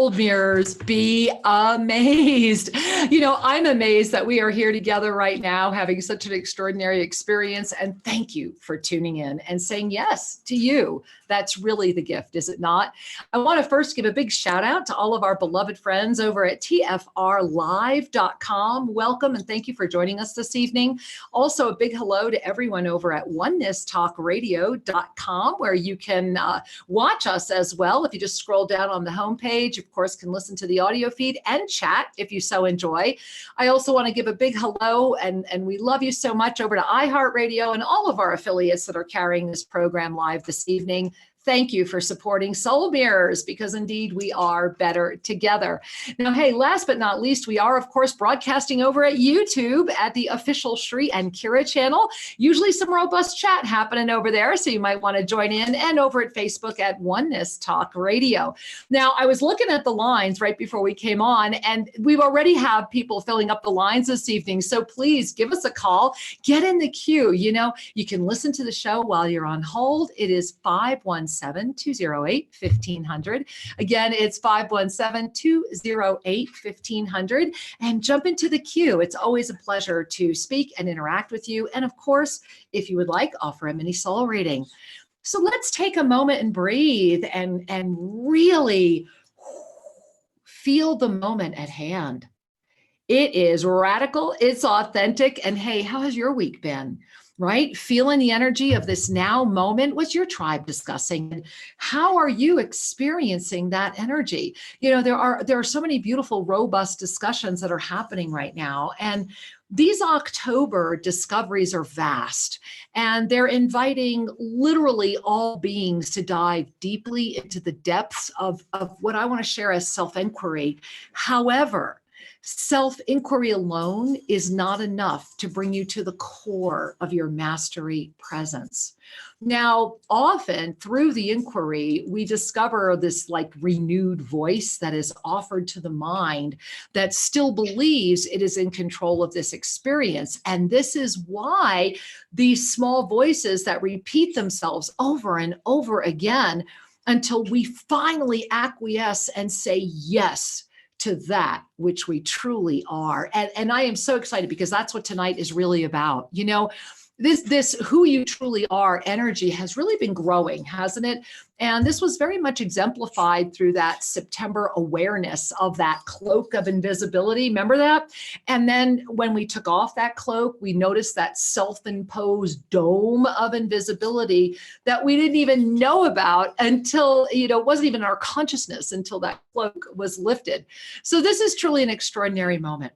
Mirrors, be amazed. I'm amazed that we are here together right now, having such an extraordinary experience. And thank you for tuning in and saying yes to you. That's really the gift, is it not? I want to first give a big shout out to all of our beloved friends over at tfrlive.com. Welcome and thank you for joining us this evening. Also, a big hello to everyone over at onenesstalkradio.com, where you can watch us as well. If you just scroll down on the homepage, of course, can listen to the audio feed and chat if you so enjoy. I also want to give a big hello, and we love you so much, over to iHeartRadio and all of our affiliates that are carrying this program live this evening. Thank you for supporting Soul Mirrors, because indeed we are better together. Now, hey, last but not least, we are, of course, broadcasting over at YouTube at the official Shri and Kira channel. Usually some robust chat happening over there, so you might want to join in, and over at Facebook at Oneness Talk Radio. Now, I was looking at the lines right before we came on, and we already have people filling up the lines this evening. So please give us a call, get in the queue. You can listen to the show while you're on hold. It is 517-208-1500. Again, it's 517-208-1500, and jump into the queue. It's always a pleasure to speak and interact with you. And of course, if you would like, offer a mini soul reading. So let's take a moment and breathe and really feel the moment at hand. It is radical, it's authentic, and hey, how has your week been? Right? Feeling the energy of this now moment. What's your tribe discussing? How are you experiencing that energy? There are so many beautiful, robust discussions that are happening right now. And these October discoveries are vast, and they're inviting literally all beings to dive deeply into the depths of what I want to share as self-inquiry. However, self-inquiry alone is not enough to bring you to the core of your mastery presence. Now, often through the inquiry, we discover this renewed voice that is offered to the mind that still believes it is in control of this experience. And this is why these small voices that repeat themselves over and over again until we finally acquiesce and say yes to that which we truly are. And I am so excited, because that's what tonight is really about. This who you truly are energy has really been growing, hasn't it? And this was very much exemplified through that September awareness of that cloak of invisibility. Remember that? And then when we took off that cloak, we noticed that self-imposed dome of invisibility that we didn't even know about until, it wasn't even our consciousness until that cloak was lifted. So this is truly an extraordinary moment,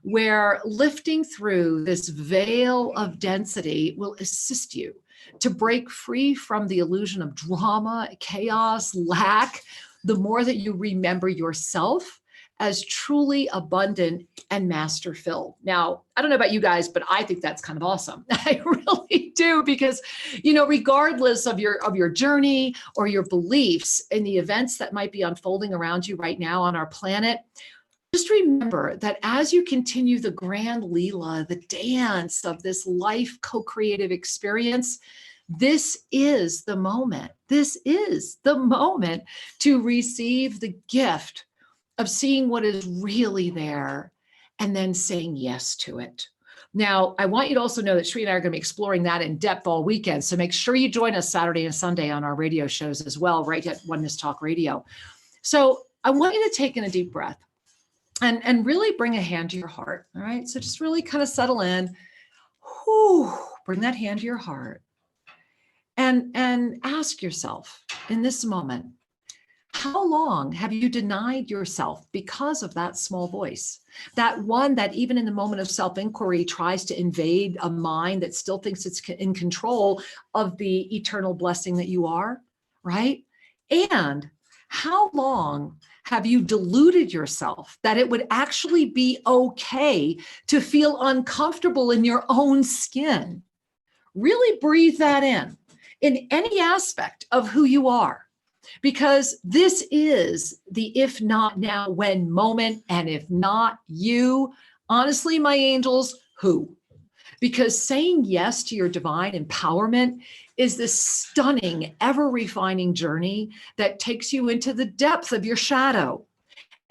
where lifting through this veil of density will assist you to break free from the illusion of drama, chaos, lack, the more that you remember yourself as truly abundant and master-filled. Now, I don't know about you guys, but I think that's kind of awesome. I really do, because, regardless of your journey or your beliefs in the events that might be unfolding around you right now on our planet, just remember that as you continue the grand Leela, the dance of this life co-creative experience, this is the moment. This is the moment to receive the gift of seeing what is really there and then saying yes to it. Now, I want you to also know that Shri and I are going to be exploring that in depth all weekend. So make sure you join us Saturday and Sunday on our radio shows as well, right at Oneness Talk Radio. So I want you to take in a deep breath. And really bring a hand to your heart, all right? So just really kind of settle in. Bring that hand to your heart. And ask yourself in this moment, how long have you denied yourself because of that small voice? That one that even in the moment of self-inquiry tries to invade a mind that still thinks it's in control of the eternal blessing that you are, right? And how long have you deluded yourself that it would actually be okay to feel uncomfortable in your own skin? Really breathe that in any aspect of who you are, because this is the if not now, when moment. And if not you, honestly, my angels, who? Because saying yes to your divine empowerment is this stunning, ever refining journey that takes you into the depth of your shadow.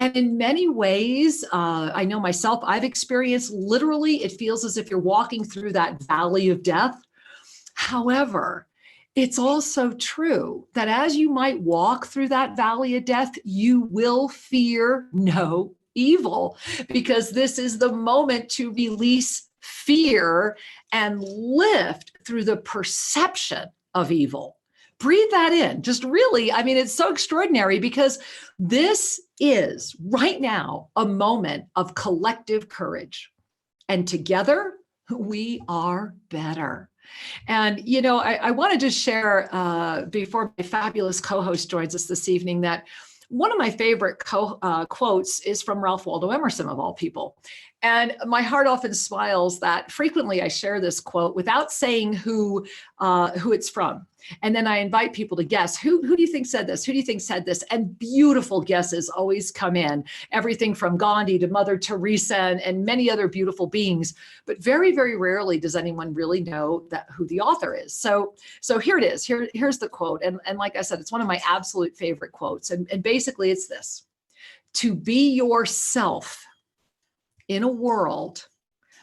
And in many ways, I know myself, I've experienced literally, it feels as if you're walking through that valley of death. However, it's also true that as you might walk through that valley of death, you will fear no evil, because this is the moment to release fear and lift through the perception of evil. Breathe that in. Just really, I mean, it's so extraordinary because this is right now a moment of collective courage. And together, we are better. And, I want to just share before my fabulous co-host joins us this evening that one of my favorite quotes is from Ralph Waldo Emerson, of all people. And my heart often smiles that frequently I share this quote without saying who it's from. And then I invite people to guess, who do you think said this? Who do you think said this? And beautiful guesses always come in, everything from Gandhi to Mother Teresa and many other beautiful beings. But very, very rarely does anyone really know who the author is. So here it is. Here's the quote. And like I said, it's one of my absolute favorite quotes. And basically it's this: to be yourself in a world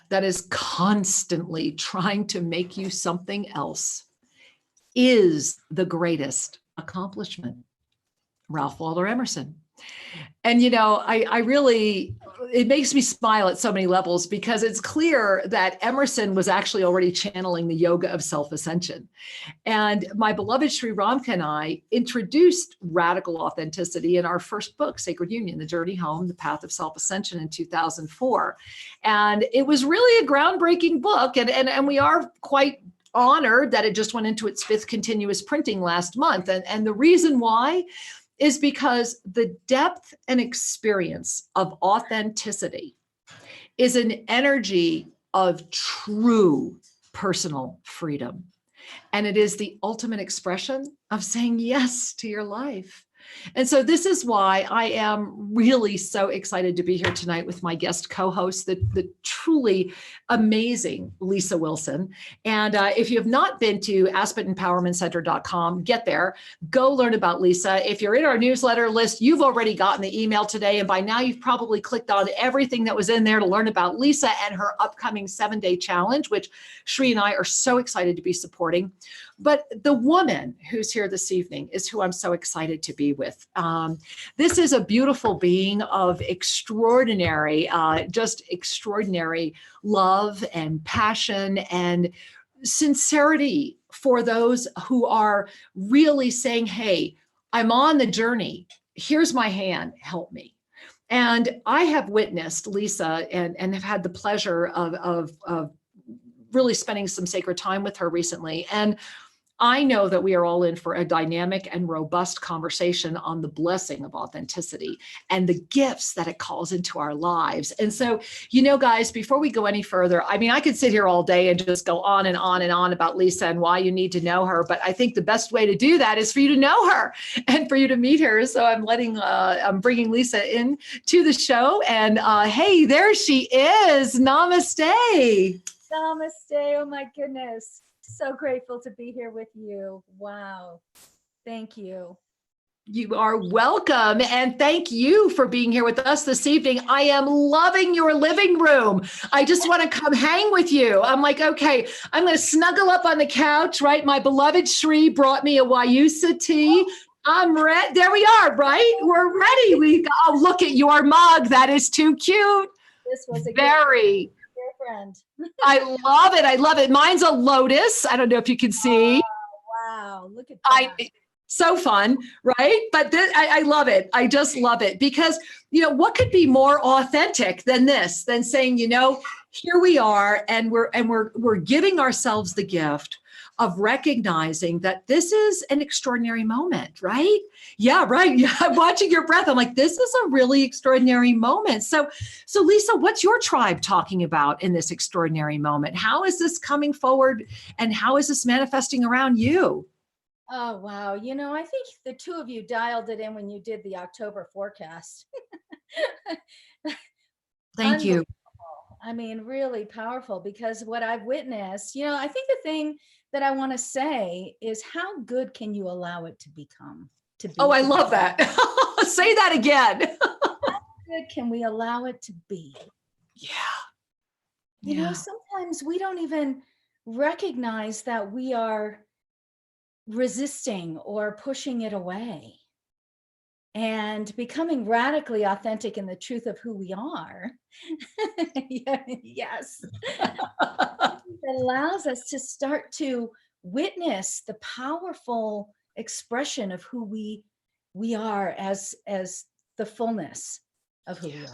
that is constantly trying to make you something else is the greatest accomplishment. Ralph Waldo Emerson. And, I really, it makes me smile at so many levels because it's clear that Emerson was actually already channeling the yoga of self-ascension. And my beloved Sri Ramka and I introduced radical authenticity in our first book, Sacred Union, The Journey Home, The Path of Self-Ascension, in 2004. And it was really a groundbreaking book. And we are quite honored that it just went into its 5th continuous printing last month. And the reason why is because the depth and experience of authenticity is an energy of true personal freedom. And it is the ultimate expression of saying yes to your life. And so this is why I am really so excited to be here tonight with my guest co-host, the truly amazing Lisa Wilson. And if you have not been to AspenEmpowermentCenter.com, get there, go learn about Lisa. If you're in our newsletter list, you've already gotten the email today. And by now you've probably clicked on everything that was in there to learn about Lisa and her upcoming 7-day challenge, which Sri and I are so excited to be supporting. But the woman who's here this evening is who I'm so excited to be with. This is a beautiful being of extraordinary, just extraordinary love and passion and sincerity for those who are really saying, hey, I'm on the journey. Here's my hand, help me. And I have witnessed Lisa and have had the pleasure of really spending some sacred time with her recently. And I know that we are all in for a dynamic and robust conversation on the blessing of authenticity and the gifts that it calls into our lives. And so, guys, before we go any further, I mean, I could sit here all day and just go on and on and on about Lisa and why you need to know her. But I think the best way to do that is for you to know her and for you to meet her. So I'm bringing Lisa in to the show. And hey, there she is. Namaste. Namaste. Oh my goodness. So grateful to be here with you. Wow. Thank you. You are welcome. And thank you for being here with us this evening. I am loving your living room. I just want to come hang with you. I'm like, okay, I'm going to snuggle up on the couch, right? My beloved Sri brought me a Wayusa tea. I'm ready. There we are, right? We're ready. Oh, look at your mug. That is too cute. This was a very friend. I love it. I love it. Mine's a lotus. I don't know if you can see. Oh, wow. Look at that. So fun, right? But I love it. I just love it because, what could be more authentic than this, than saying, here we are and we're giving ourselves the gift of recognizing that this is an extraordinary moment, right? Yeah, right. Yeah, I'm watching your breath. I'm like, this is a really extraordinary moment. So Lisa, what's your tribe talking about in this extraordinary moment? How is this coming forward and how is this manifesting around you? Oh, wow. I think the two of you dialed it in when you did the October forecast. Thank you. I mean, really powerful because what I've witnessed, I think the thing that I want to say is how good can you allow it to become? Oh, I love that. Say that again. good can we allow it to be? Yeah. You know, sometimes we don't even recognize that we are resisting or pushing it away. And becoming radically authentic in the truth of who we are. Yes. It allows us to start to witness the powerful expression of who we are as the fullness of who we are.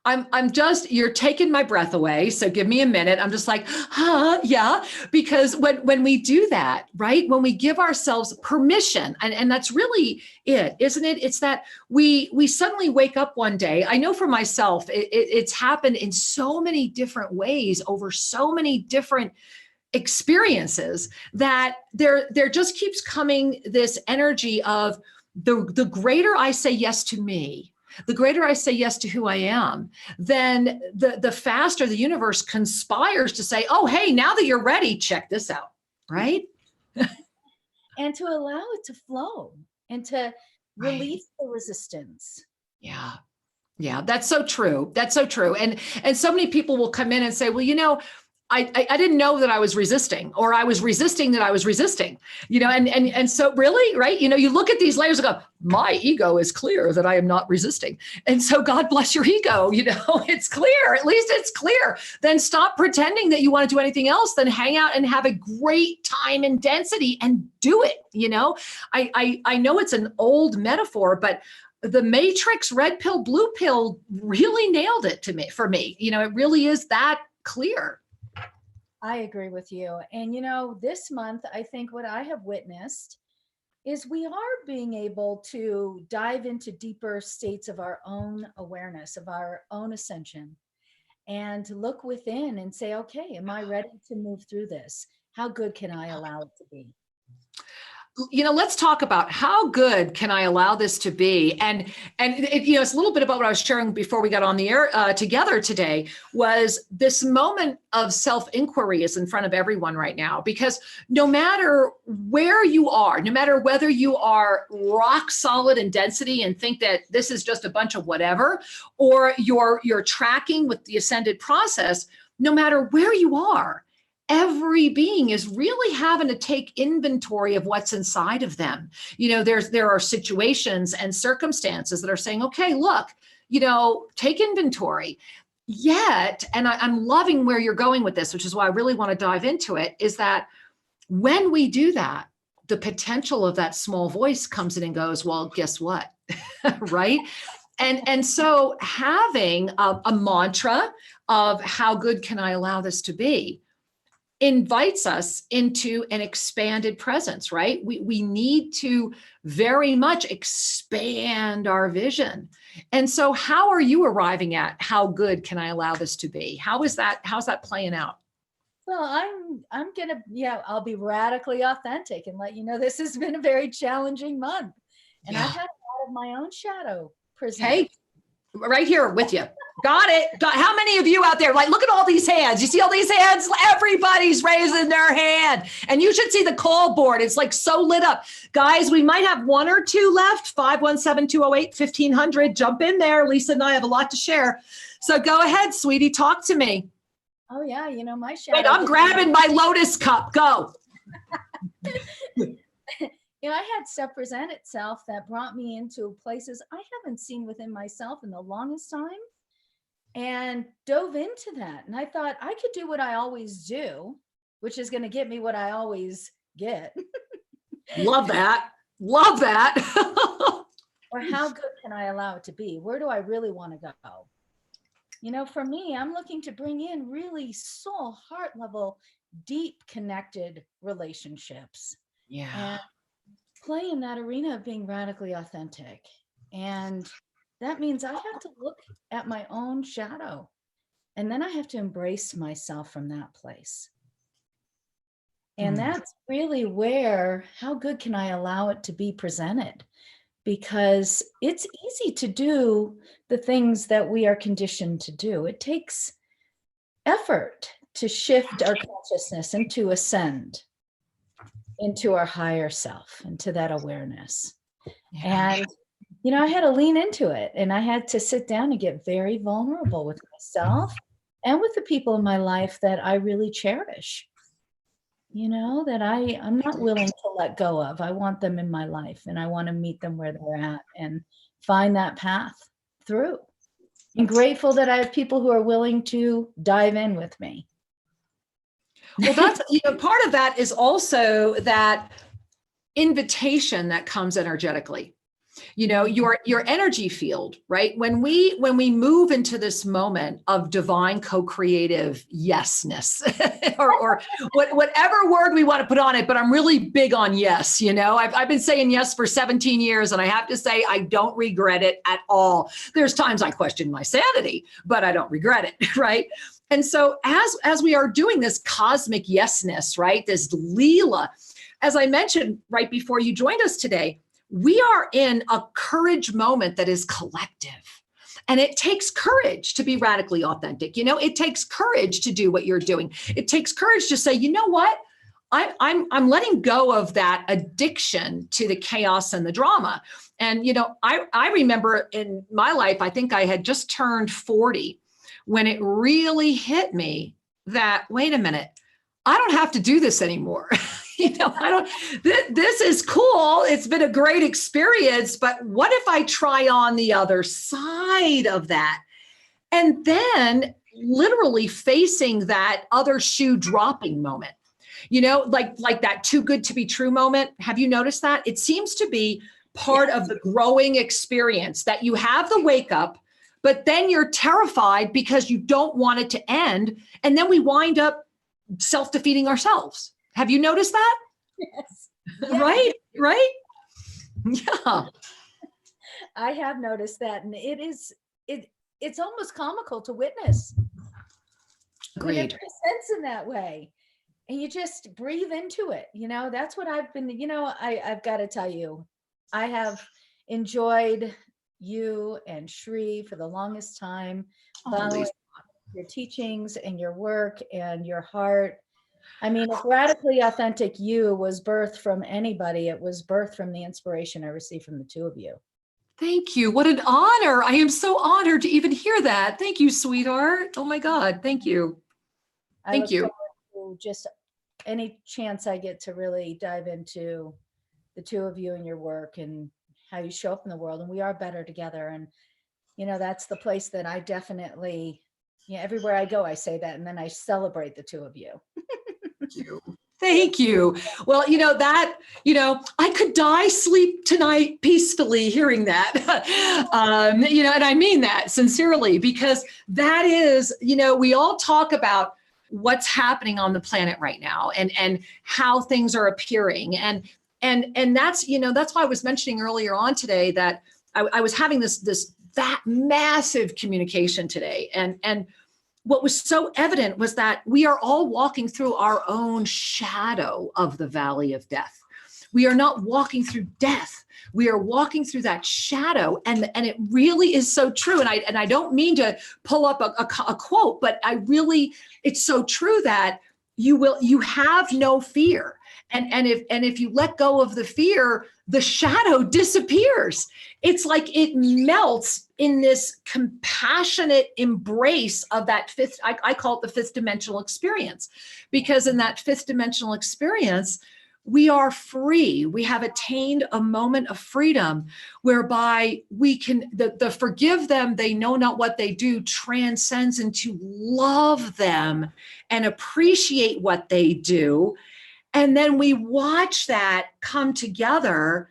I'm just, you're taking my breath away. So give me a minute. I'm just like, huh, yeah. Because when we do that, right? When we give ourselves permission, and that's really it, isn't it? It's that we suddenly wake up one day. I know for myself, it's happened in so many different ways over so many different experiences that there just keeps coming this energy of the greater I say yes to me, the greater I say yes to who I am, then the faster the universe conspires to say, oh, hey, now that you're ready, check this out, right? And to allow it to flow and to release the resistance. Yeah. Yeah, that's so true. That's so true. And so many people will come in and say, well, I didn't know that I was resisting, or I was resisting that I was resisting, and so really, right. You look at these layers and go, my ego is clear that I am not resisting. And so God bless your ego, it's clear, at least it's clear. Then stop pretending that you want to do anything else, then hang out and have a great time in density and do it. I know it's an old metaphor, but the Matrix red pill, blue pill really nailed it for me. It really is that clear. I agree with you. And, this month, I think what I have witnessed is we are being able to dive into deeper states of our own awareness, of our own ascension, and look within and say, okay, am I ready to move through this? How good can I allow it to be? Let's talk about how good can I allow this to be? And it's a little bit about what I was sharing before we got on the air together today. Was this moment of self-inquiry is in front of everyone right now, because no matter where you are, no matter whether you are rock solid in density and think that this is just a bunch of whatever, or you're tracking with the ascended process, no matter where you are, every being is really having to take inventory of what's inside of them. There are situations and circumstances that are saying, okay, look, take inventory. Yet, and I'm loving where you're going with this, which is why I really want to dive into it, is that when we do that, the potential of that small voice comes in and goes, well, guess what? Right? And so having a mantra of how good can I allow this to be invites us into an expanded presence, right? We need to very much expand our vision. And so how are you arriving at how good can I allow this to be? How's that playing out? Well, I'm gonna, I'll be radically authentic and let you know this has been a very challenging month. And I've had a lot of my own shadow present. Hey, right here with you. Got it. How many of you out there, look at all these hands. You see all these hands? Everybody's raising their hand. And you should see the call board. It's so lit up. Guys, we might have one or two left. 517-208-1500. Jump in there. Lisa and I have a lot to share. So go ahead, sweetie. Talk to me. Oh, yeah. My shadow. Wait, I'm grabbing my lotus cup. Go. I had stuff present itself that brought me into places I haven't seen within myself in the longest time, and dove into that. And I thought I could do what I always do, which is going to get me what I always get. Love that. Love that. Or how good can I allow it to be? Where do I really want to go? For me, I'm looking to bring in really soul, heart level, deep connected relationships. Yeah. And play in that arena of being radically authentic. And that means I have to look at my own shadow, and then I have to embrace myself from that place. And that's really where, how good can I allow it to be presented? Because it's easy to do the things that we are conditioned to do. It takes effort to shift our consciousness and to ascend into our higher self, into that awareness. Yeah. And I had to lean into it, and I had to sit down and get very vulnerable with myself and with the people in my life that I really cherish, that I'm not willing to let go of. I want them in my life, and I want to meet them where they're at and find that path through. I'm grateful that I have people who are willing to dive in with me. Well, that's, part of that is also that invitation that comes energetically. Your energy field, right? When we move into this moment of divine co-creative yesness, or whatever word we want to put on it, but I'm really big on yes. I've been saying yes for 17 years, and I have to say I don't regret it at all. There's times I question my sanity, but I don't regret it, right? And so as we are doing this cosmic yesness, right? This Leela, as I mentioned right before you joined us today, we are in a courage moment that is collective. And it takes courage to be radically authentic. It takes courage to do what you're doing. It takes courage to say, you know what? I'm letting go of that addiction to the chaos and the drama. And, I remember in my life, I think I had just turned 40 when it really hit me that, wait a minute, I don't have to do this anymore. This is cool. It's been a great experience, but what if I try on the other side of that? And then literally facing that other shoe dropping moment, like that too good to be true moment. Have you noticed that? It seems to be part of the growing experience, that you have the wake up, but then you're terrified because you don't want it to end. And then we wind up self-defeating ourselves. Have you noticed that? Yes. Right? Yeah. I have noticed that. And it's almost comical to witness. Agreed. It makes sense in that way. And you just breathe into it. That's what I've been, I've got to tell you, I have enjoyed you and Shri for the longest time, following your teachings and your work and your heart. I mean, if radically authentic you was birthed from anybody, it was birthed from the inspiration I received from the two of you. Thank you. What an honor. I am so honored to even hear that. Thank you, sweetheart. Oh my God. Thank you. Thank you. To just any chance I get to really dive into the two of you and your work and how you show up in the world. And we are better together. And, that's the place that I definitely, everywhere I go, I say that. And then I celebrate the two of you. Thank you. Well, I could sleep tonight peacefully hearing that, and I mean that sincerely, because that is, we all talk about what's happening on the planet right now and how things are appearing. And that's, that's why I was mentioning earlier on today that I was having that massive communication today. And what was so evident was that we are all walking through our own shadow of the valley of death. We are not walking through death. We are walking through that shadow. And it really is so true. And I don't mean to pull up a quote, but it's so true that you have no fear. And if you let go of the fear, the shadow disappears. It's like it melts in this compassionate embrace of that fifth, I call it the fifth dimensional experience, because in that fifth dimensional experience, we are free. We have attained a moment of freedom whereby we can, the forgive them, they know not what they do, transcends into love them and appreciate what they do. And then we watch that come together.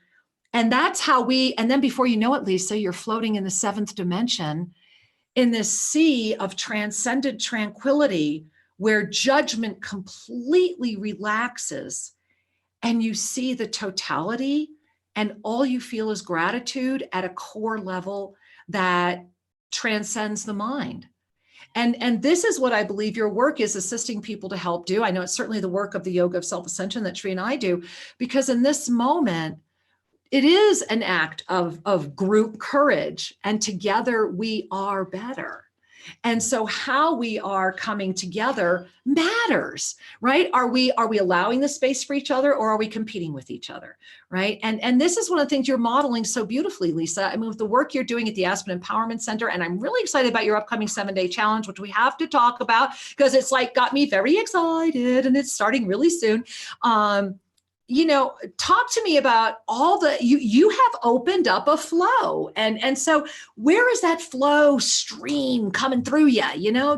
And that's how and then before you know it, Lisa, you're floating in the seventh dimension in this sea of transcendent tranquility where judgment completely relaxes and you see the totality and all you feel is gratitude at a core level that transcends the mind. And this is what I believe your work is assisting people to help do. I know it's certainly the work of the Yoga of Self-Ascension that Shri and I do, because in this moment, it is an act of group courage, and together we are better. And so how we are coming together matters, right? Are we allowing the space for each other, or are we competing with each other, right? And this is one of the things you're modeling so beautifully, Lisa. I mean, with the work you're doing at the Aspen Empowerment Center, and I'm really excited about your upcoming 7-day challenge, which we have to talk about because it's like got me very excited, and it's starting really soon. Talk to me about all the, you have opened up a flow. And so where is that flow stream coming through you?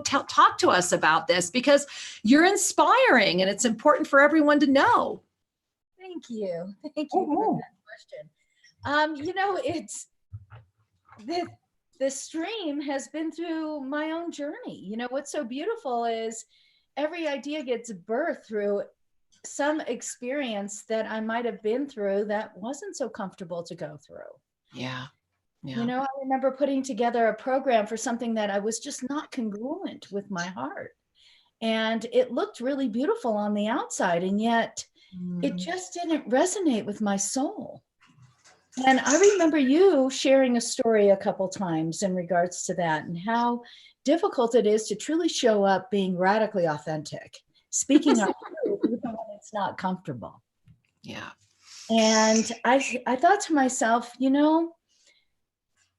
Talk to us about this, because you're inspiring and it's important for everyone to know. Thank you. Thank you for that question. It's the stream has been through my own journey. What's so beautiful is every idea gets birthed through some experience that I might have been through that wasn't so comfortable to go through. Yeah. I remember putting together a program for something that I was just not congruent with my heart. And it looked really beautiful on the outside, and yet it just didn't resonate with my soul. And I remember you sharing a story a couple times in regards to that, and how difficult it is to truly show up being radically authentic, speaking our truth even when it's not comfortable. Yeah. And I thought to myself,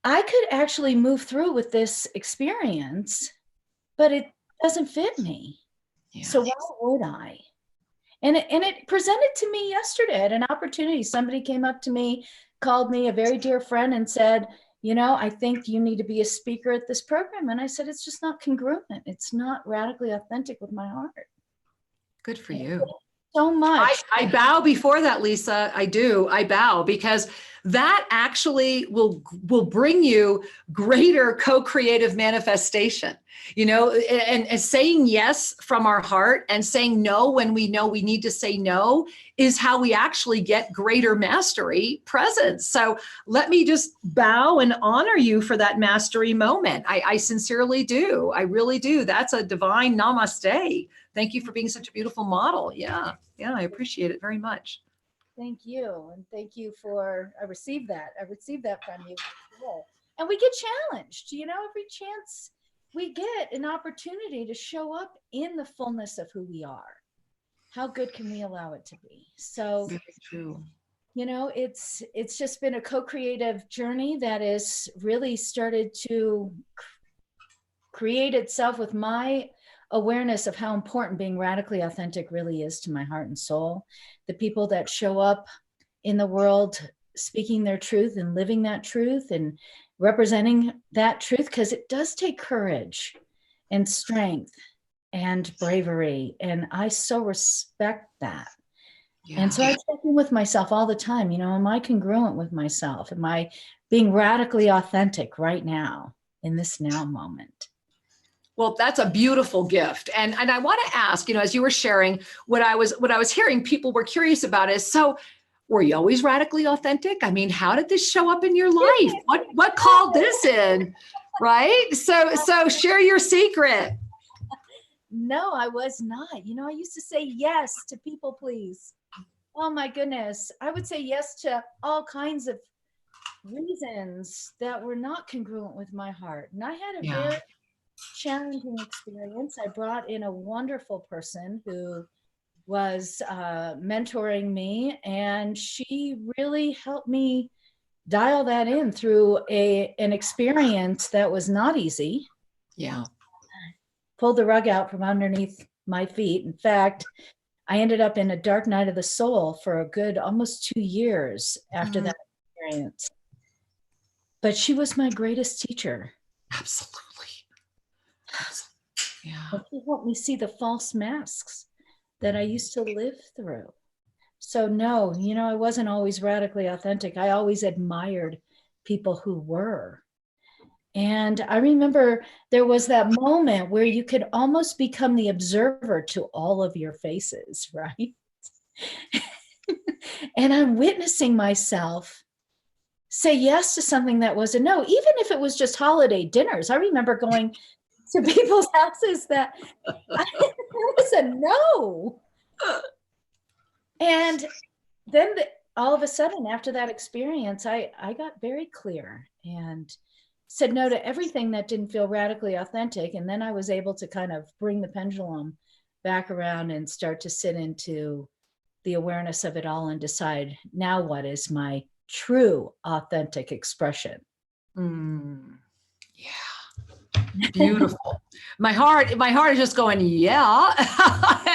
I could actually move through with this experience, but it doesn't fit me. Yeah. So why would I? And it presented to me yesterday at an opportunity. Somebody came up to me, called me, a very dear friend, and said, I think you need to be a speaker at this program. And I said, it's just not congruent. It's not radically authentic with my heart. Good for you. So much. I bow before that, Lisa. I do. I bow, because that actually will bring you greater co-creative manifestation, and saying yes from our heart and saying no when we know we need to say no is how we actually get greater mastery presence. So let me just bow and honor you for that mastery moment. I sincerely do. I really do. That's a divine namaste. Thank you for being such a beautiful model. Yeah, I appreciate it very much. Thank you. And thank you I received that from you. And we get challenged, every chance we get an opportunity to show up in the fullness of who we are. How good can we allow it to be? So very true. It's just been a co-creative journey that has really started to create itself with my awareness of how important being radically authentic really is to my heart and soul. The people that show up in the world speaking their truth and living that truth and representing that truth, because it does take courage and strength and bravery. And I so respect that. Yeah. And so I check in with myself all the time. Am I congruent with myself? Am I being radically authentic right now in this now moment? Well, that's a beautiful gift. And I want to ask, as you were sharing, what I was hearing people were curious about is, so were you always radically authentic? I mean, how did this show up in your life? What called this in? Right? So share your secret. No, I was not. I used to say yes to people, please. Oh my goodness. I would say yes to all kinds of reasons that were not congruent with my heart. And I had a very challenging experience. I brought in a wonderful person who was mentoring me, and she really helped me dial that in through an experience that was not easy. Yeah. Pulled the rug out from underneath my feet. In fact, I ended up in a dark night of the soul for a good almost 2 years after that experience. But she was my greatest teacher. Absolutely. Yeah. And she helped me see the false masks that I used to live through. So no, I wasn't always radically authentic. I always admired people who were. And I remember there was that moment where you could almost become the observer to all of your faces, right? And I'm witnessing myself say yes to something that was a no, even if it was just holiday dinners. I remember going to people's houses that it was a no. And then all of a sudden, after that experience, I got very clear and said no to everything that didn't feel radically authentic. And then I was able to kind of bring the pendulum back around and start to sit into the awareness of it all and decide, now what is my true authentic expression? Yeah. Beautiful. My heart is just going, yeah.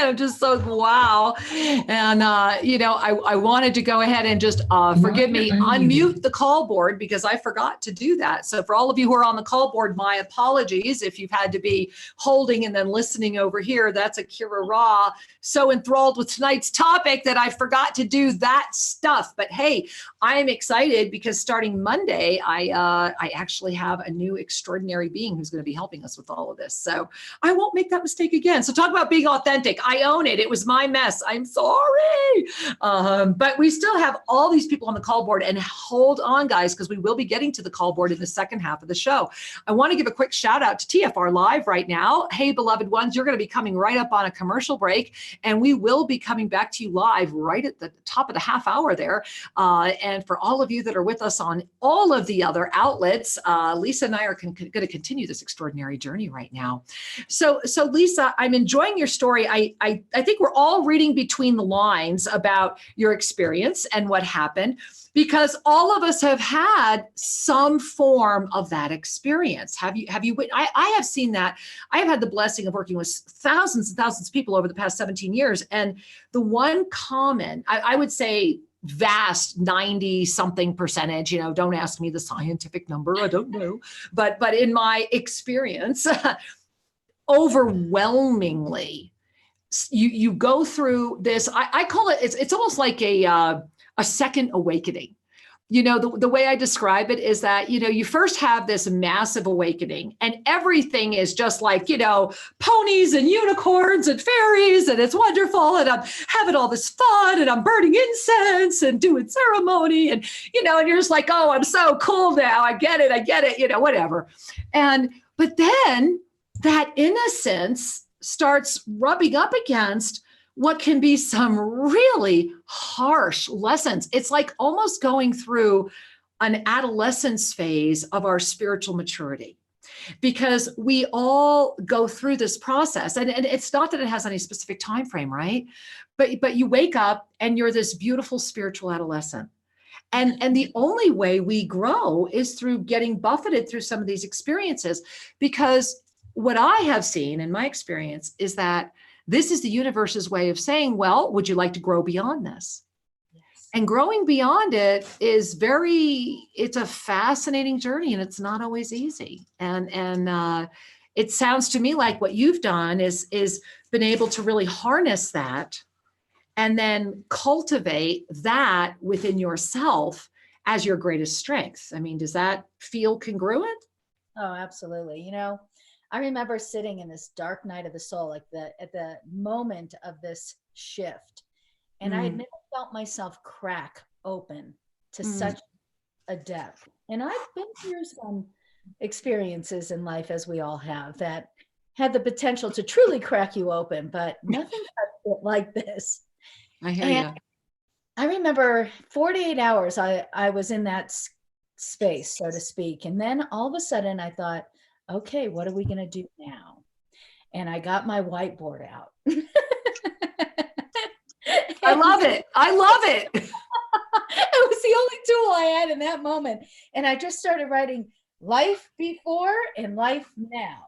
I'm just so, wow. And, I wanted to go ahead and just, forgive me, unmute the call board because I forgot to do that. So for all of you who are on the call board, my apologies if you've had to be holding and then listening over here. That's Akira Ra, so enthralled with tonight's topic that I forgot to do that stuff. But hey, I'm excited because starting Monday, I actually have a new extraordinary being who's going to be helping us with all of this. So I won't make that mistake again. So talk about being authentic. I own it. It was my mess. I'm sorry. But we still have all these people on the call board, and hold on, guys, because we will be getting to the call board in the second half of the show. I want to give a quick shout out to TFR Live right now. Hey, beloved ones, you're going to be coming right up on a commercial break, and we will be coming back to you live right at the top of the half hour there. And for all of you that are with us on all of the other outlets, Lisa and I are going to continue this extraordinary journey right now. So Lisa, I'm enjoying your story. I think we're all reading between the lines about your experience and what happened, because all of us have had some form of that experience. I have seen that. I have had the blessing of working with thousands and thousands of people over the past 17 years. And the one common, I would say, vast 90 something percentage, don't ask me the scientific number, I don't know, but in my experience, overwhelmingly, you go through this, I call it, it's almost like a second awakening. The way I describe it is that, you first have this massive awakening and everything is just like, ponies and unicorns and fairies, and it's wonderful. And I'm having all this fun and I'm burning incense and doing ceremony and you're just like, oh, I'm so cool now. I get it, whatever. But then that innocence starts rubbing up against what can be some really harsh lessons. It's like almost going through an adolescence phase of our spiritual maturity, because we all go through this process. And it's not that it has any specific time frame, right? But you wake up and you're this beautiful spiritual adolescent. And the only way we grow is through getting buffeted through some of these experiences, because what I have seen in my experience is that this is the universe's way of saying, well, would you like to grow beyond this? Yes. And growing beyond it is it's a fascinating journey, and it's not always easy. And it sounds to me like what you've done is been able to really harness that and then cultivate that within yourself as your greatest strength. I mean, does that feel congruent? Oh, absolutely. I remember sitting in this dark night of the soul, like at the moment of this shift. And I had never felt myself crack open to such a depth. And I've been through some experiences in life, as we all have, that had the potential to truly crack you open, but nothing like this. I hear you. I remember 48 hours I was in that space, so to speak. And then all of a sudden I thought, okay, what are we going to do now? And I got my whiteboard out. I love it. It was the only tool I had in that moment. And I just started writing life before and life now.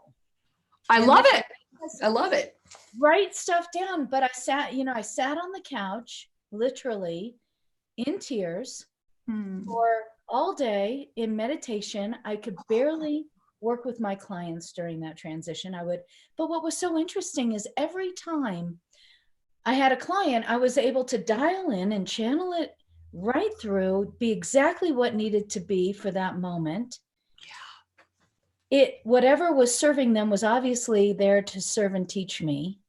I love it. Write stuff down. But I sat on the couch, literally in tears for all day in meditation. I could barely work with my clients during that transition. But what was so interesting is every time I had a client, I was able to dial in and channel it right through, be exactly what needed to be for that moment. Yeah. Whatever was serving them was obviously there to serve and teach me.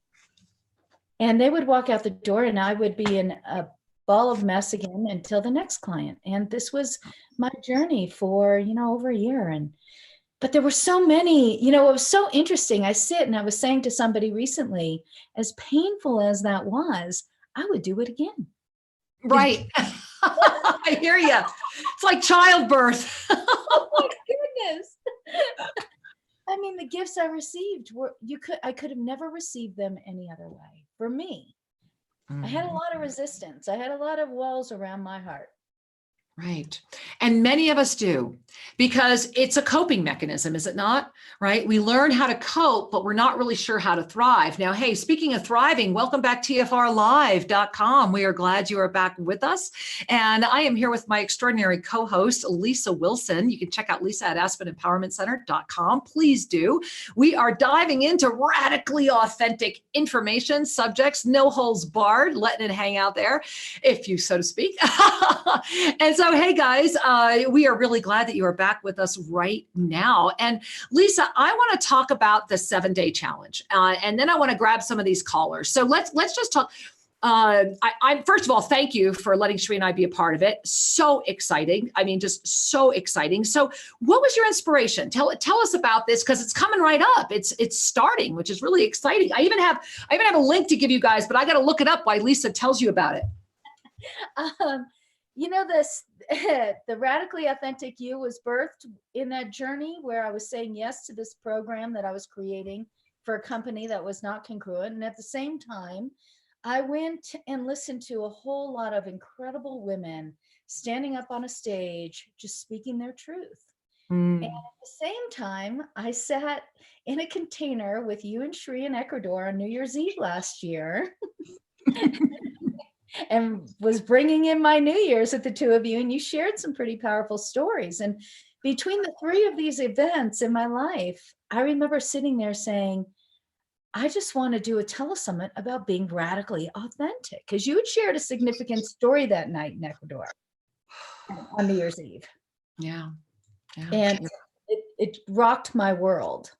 And they would walk out the door and I would be in a ball of mess again until the next client. And this was my journey for, over a year. But there were so many, it was so interesting. I was saying to somebody recently, as painful as that was, I would do it again. Right. I hear you. It's like childbirth. Oh my goodness. I mean, the gifts I received I could have never received them any other way. For me, I had a lot of resistance. I had a lot of walls around my heart. Right. And many of us do, because it's a coping mechanism, is it not? Right. We learn how to cope, but we're not really sure how to thrive. Now, hey, speaking of thriving, welcome back to TFRlive.com. We are glad you are back with us. And I am here with my extraordinary co-host, Lisa Wilson. You can check out Lisa at AspenEmpowermentCenter.com. Please do. We are diving into radically authentic information, subjects, no holes barred, letting it hang out there, if you so to speak. And so, hey guys, we are really glad that you are back with us right now. And Lisa, I want to talk about the 7-day challenge, and then I want to grab some of these callers. So let's just talk. I first of all, thank you for letting Sheree and I be a part of it. So exciting. I mean, just so exciting. So what was your inspiration? Tell us about this, because it's coming right up. It's starting, which is really exciting. I even have a link to give you guys, but I got to look it up while Lisa tells you about it. You know, the Radically Authentic You was birthed in that journey where I was saying yes to this program that I was creating for a company that was not congruent. And at the same time, I went and listened to a whole lot of incredible women standing up on a stage, just speaking their truth. And at the same time, I sat in a container with you and Sheree in Ecuador on New Year's Eve last year. And was bringing in my New Year's with the two of you, and you shared some pretty powerful stories. And between the three of these events in my life, I remember sitting there saying, I just want to do a telesummit about being radically authentic, because you had shared a significant story that night in Ecuador on New Year's Eve. Yeah. And it rocked my world.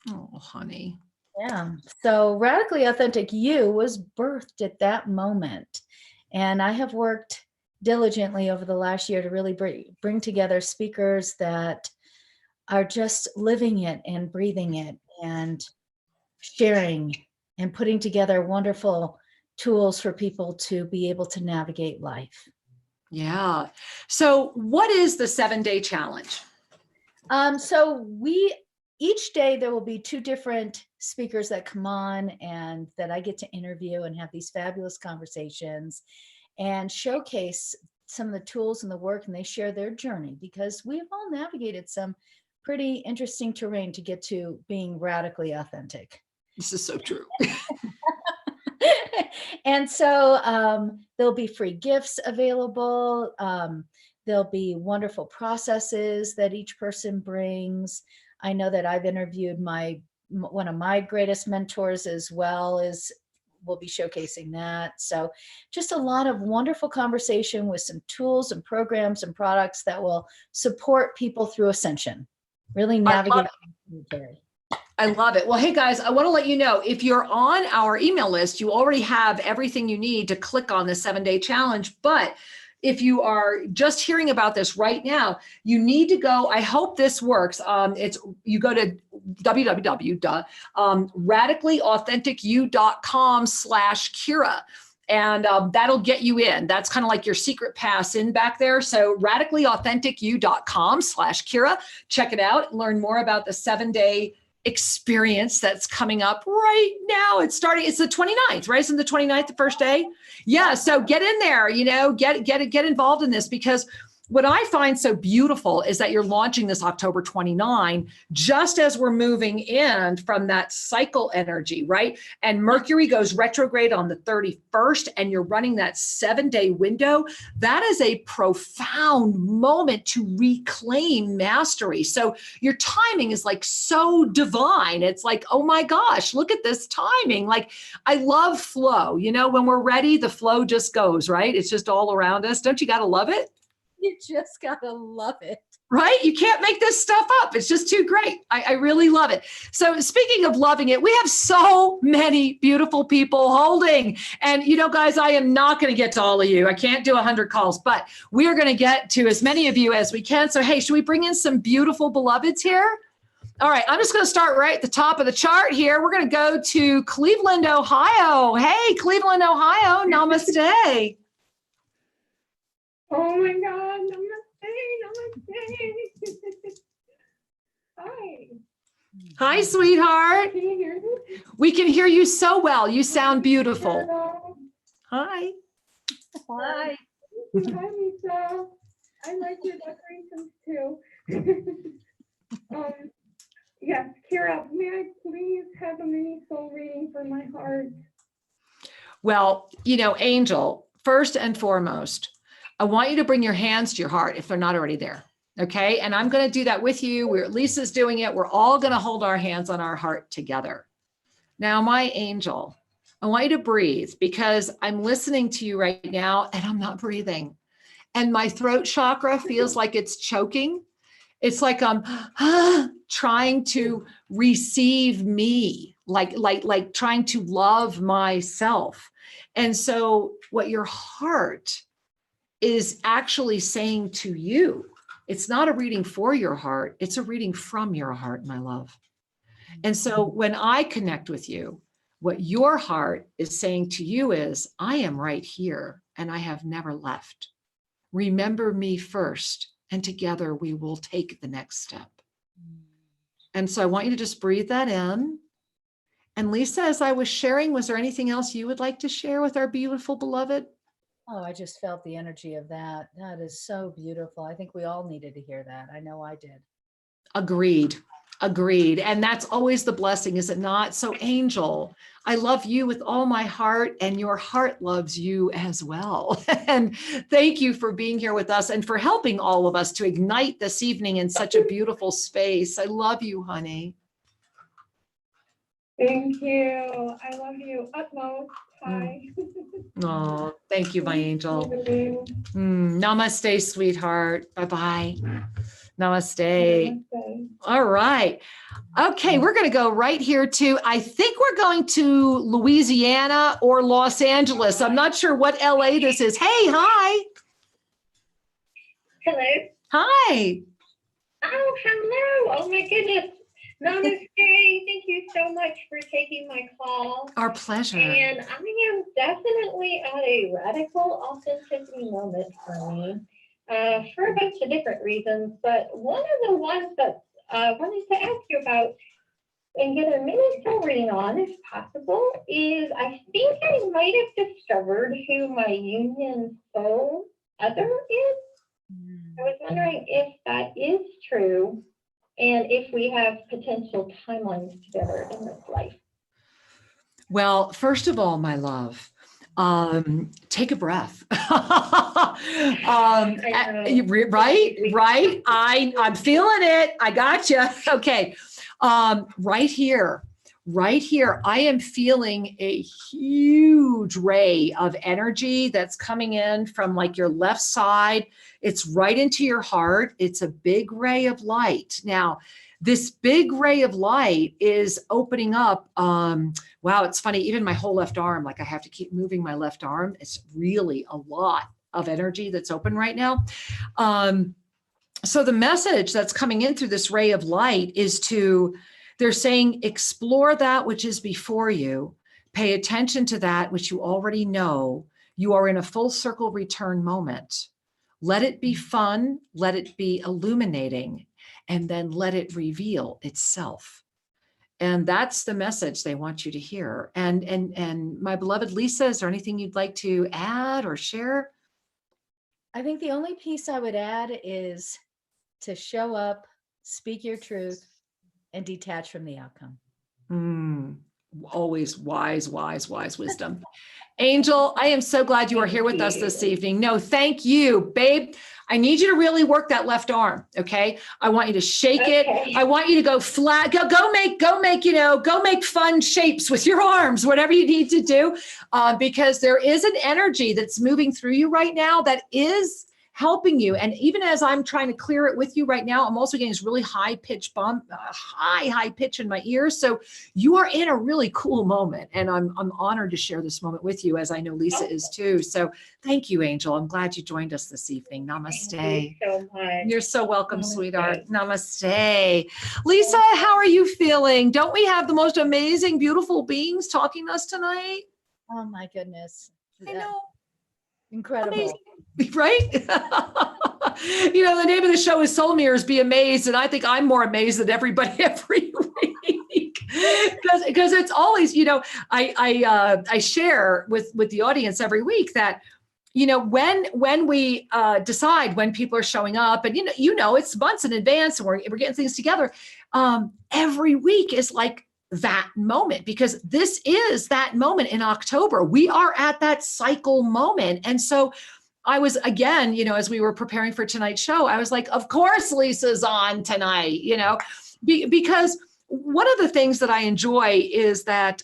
Oh, honey. Yeah. So Radically Authentic You was birthed at that moment. And I have worked diligently over the last year to really bring together speakers that are just living it and breathing it and sharing and putting together wonderful tools for people to be able to navigate life. Yeah. So what is the 7-day challenge? So each day there will be 2 different speakers that come on and that I get to interview and have these fabulous conversations and showcase some of the tools and the work, and they share their journey, because we've all navigated some pretty interesting terrain to get to being radically authentic. This is so true. And so there'll be free gifts available. There'll be wonderful processes that each person brings. I know that I've interviewed one of my greatest mentors as well, as we'll be showcasing that. So just a lot of wonderful conversation with some tools and programs and products that will support people through ascension, really navigate. I love it. Well, hey guys, I want to let you know, if you're on our email list, you already have everything you need to click on the 7-day challenge. But if you are just hearing about this right now, you need to go. I hope this works. You go to www.radicallyauthentic.com/Kira. And that'll get you in. That's kind of like your secret pass in back there. So radicallyauthentic.com/Kira. Check it out. Learn more about the 7-day experience that's coming up right now. It's the 29th, right? Isn't the 29th the first day? Yeah. So get in there, get involved in this, because what I find so beautiful is that you're launching this October 29, just as we're moving in from that cycle energy, right? And Mercury goes retrograde on the 31st, and you're running that 7-day window. That is a profound moment to reclaim mastery. So your timing is like so divine. It's like, oh my gosh, look at this timing. Like, I love flow. When we're ready, the flow just goes, right? It's just all around us. Don't you got to love it? You just gotta love it. Right? You can't make this stuff up. It's just too great. I really love it. So speaking of loving it, we have so many beautiful people holding. And guys, I am not going to get to all of you. I can't do 100 calls, but we are going to get to as many of you as we can. So hey, should we bring in some beautiful beloveds here? All right, I'm just going to start right at the top of the chart here. We're going to go to Cleveland, Ohio. Hey, Cleveland, Ohio. Namaste. Oh my God. Namaste. Namaste. Hi. Hi, sweetheart. Can you hear me? We can hear you so well. You sound beautiful. Hello. Hi. Hi. Hi, Lisa. I like your decorations too. Yes, Kira, may I please have a mini soul reading for my heart? Well, Angel, first and foremost, I want you to bring your hands to your heart if they're not already there. Okay. And I'm going to do that with you. Lisa's doing it. We're all going to hold our hands on our heart together. Now, my angel, I want you to breathe because I'm listening to you right now and I'm not breathing. And my throat chakra feels like it's choking. It's like I'm trying to receive me, like trying to love myself. And so what your heart is actually saying to you, it's not a reading for your heart, it's a reading from your heart, my love. And so when I connect with you, what your heart is saying to you is, I am right here and I have never left. Remember me first, and together we will take the next step. And so I want you to just breathe that in. And Lisa, as I was sharing, was there anything else you would like to share with our beautiful beloved? Oh, I just felt the energy of that. That is so beautiful. I think we all needed to hear that. I know I did. Agreed. Agreed. And that's always the blessing, is it not? So Angel, I love you with all my heart, and your heart loves you as well. And thank you for being here with us and for helping all of us to ignite this evening in such a beautiful space. I love you, honey. Thank you. I love you utmost. Hi. Oh, thank you, my angel. Namaste, sweetheart. Bye-bye. Namaste. Namaste. All right. Okay, we're going to go right here to, I think we're going to Louisiana or Los Angeles. I'm not sure what LA this is. Hey, hi. Hello. Hi. Oh, hello. Oh my goodness. Namaste. Thank you so much for taking my call. Our pleasure. And I am definitely at a radical authenticity moment for me, for a bunch of different reasons. But one of the ones that I wanted to ask you about and get a mini soul reading on, if possible, is I think I might have discovered who my union soul other is. I was wondering if that is true and if we have potential timelines together in this life. Well, first of all, my love, take a breath. Right? I'm feeling it. I got you. Okay. Right here, I am feeling a huge ray of energy that's coming in from like your left side. It's right into your heart. It's a big ray of light. Now, this big ray of light is opening up. Wow, it's funny. Even my whole left arm, like I have to keep moving my left arm. It's really a lot of energy that's open right now. So the message that's coming in through this ray of light is they're saying, explore that which is before you. Pay attention to that which you already know. You are in a full circle return moment. Let it be fun. Let it be illuminating. And then let it reveal itself. And that's the message they want you to hear. And my beloved Lisa, is there anything you'd like to add or share? I think the only piece I would add is to show up, speak your truth, and detach from the outcome. Always wise wisdom. Angel, I am so glad you are here with us this evening. No, thank you, babe. I need you to really work that left arm. Okay. I want you to shake it. I want you to go flat, go make fun shapes with your arms, whatever you need to do. Because there is an energy that's moving through you right now that is helping you. And even as I'm trying to clear it with you right now, I'm also getting this really high pitch bump, high pitch in my ears. So you are in a really cool moment. And I'm honored to share this moment with you, as I know Lisa is too. So thank you, Angel. I'm glad you joined us this evening. Namaste. Thank you so much. You're so welcome, sweetheart. Namaste. Lisa, how are you feeling? Don't we have the most amazing, beautiful beings talking to us tonight? Oh my goodness. I know. Incredible. Amazing. Right? You know, the name of the show is Soul Mirrors, Be Amazed. And I think I'm more amazed than everybody every week because it's always, you know, I share with the audience every week that, you know, when we decide when people are showing up, and you know, it's months in advance, and we're getting things together. Every week is like that moment, because this is that moment in October. We are at that cycle moment, and so I was, again, you know, as we were preparing for tonight's show, I was like, of course Lisa's on tonight, you know, because one of the things that I enjoy is that.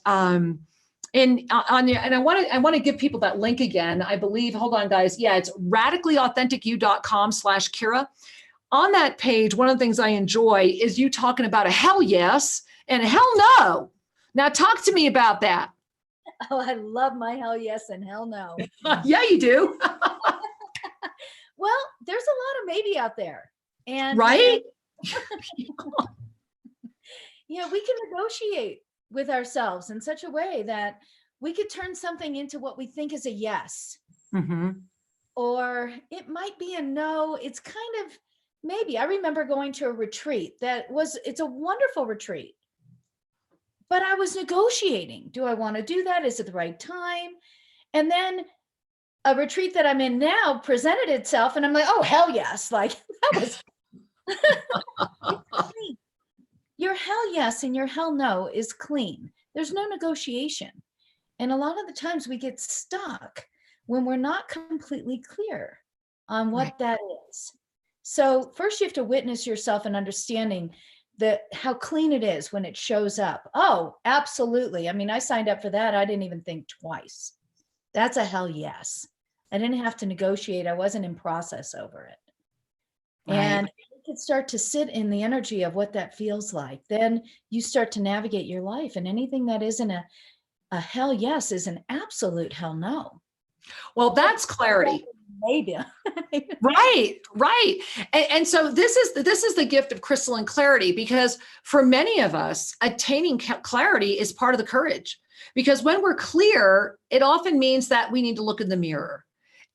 And I want to give people that link again. I believe, hold on, guys. Yeah, it's radicallyauthenticyou.com/Kira. On that page, one of the things I enjoy is you talking about a hell yes and a hell no. Now, talk to me about that. Oh, I love my hell yes and hell no. Yeah, you do. Well, there's a lot of maybe out there. And right? Yeah, we can negotiate with ourselves in such a way that we could turn something into what we think is a yes. Mm-hmm. Or it might be a no. It's kind of maybe. I remember going to a retreat it's a wonderful retreat. But I was negotiating. Do I want to do that? Is it the right time? And then a retreat that I'm in now presented itself, and I'm like, oh, hell yes. Like, that was your hell yes and your hell no is clean. There's no negotiation. And a lot of the times we get stuck when we're not completely clear on what that is. So first you have to witness yourself and understanding how clean it is when it shows up. Oh, absolutely. I mean, I signed up for that. I didn't even think twice. That's a hell yes. I didn't have to negotiate. I wasn't in process over it. Right. And you could start to sit in the energy of what that feels like. Then you start to navigate your life, and anything that isn't a hell yes is an absolute hell no. Well, that's clarity. Maybe. Right. And so this is the gift of crystalline clarity, because for many of us, attaining clarity is part of the courage. Because when we're clear, it often means that we need to look in the mirror.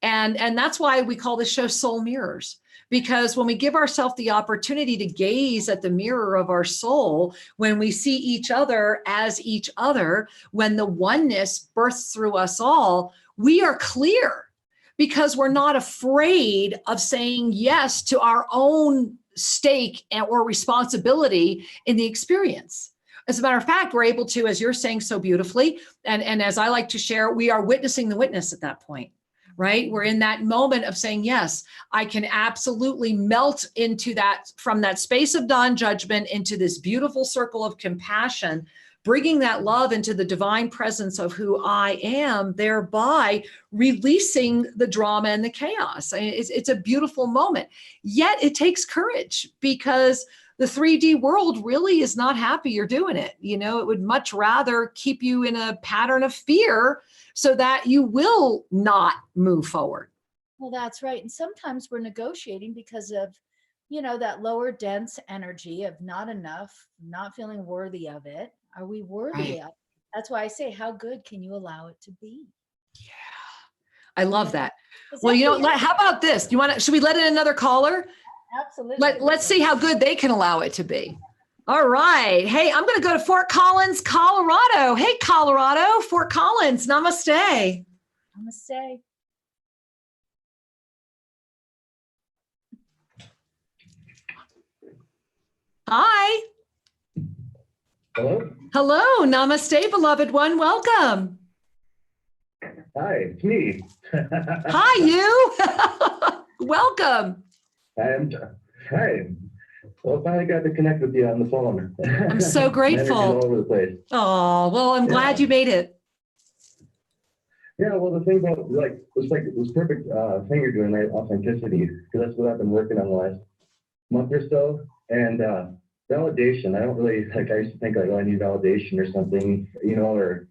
And that's why we call this show Soul Mirrors. Because when we give ourselves the opportunity to gaze at the mirror of our soul, when we see each other as each other, when the oneness births through us all, we are clear, because we're not afraid of saying yes to our own stake or responsibility in the experience. As a matter of fact, we're able to, as you're saying so beautifully, and as I like to share, we are witnessing the witness at that point. Right? We're in that moment of saying, yes, I can absolutely melt into that, from that space of non-judgment into this beautiful circle of compassion, bringing that love into the divine presence of who I am, thereby releasing the drama and the chaos. It's a beautiful moment. Yet it takes courage, because the 3D world really is not happy you're doing it. You know, it would much rather keep you in a pattern of fear so that you will not move forward. Well, that's right. And sometimes we're negotiating because of, that lower dense energy of not enough, not feeling worthy of it. Are we worthy of it? That's why I say, how good can you allow it to be? Yeah, I love that. Well, how about this? Should we let in another caller? Absolutely. Let's see how good they can allow it to be. All right. Hey, I'm going to go to Fort Collins, Colorado. Hey, Colorado, Fort Collins. Namaste. Namaste. Hi. Hello. Hello. Namaste, beloved one. Welcome. Hi, it's me. Hi, you. Welcome. Hi. Well, I finally got to connect with you on the phone. I'm so grateful. All over the place. Oh, well, I'm glad you made it. Yeah, well, the thing about this perfect thing you're doing, right? Authenticity, because that's what I've been working on the last month or so. And validation, I don't really I used to think oh, I need validation or something, or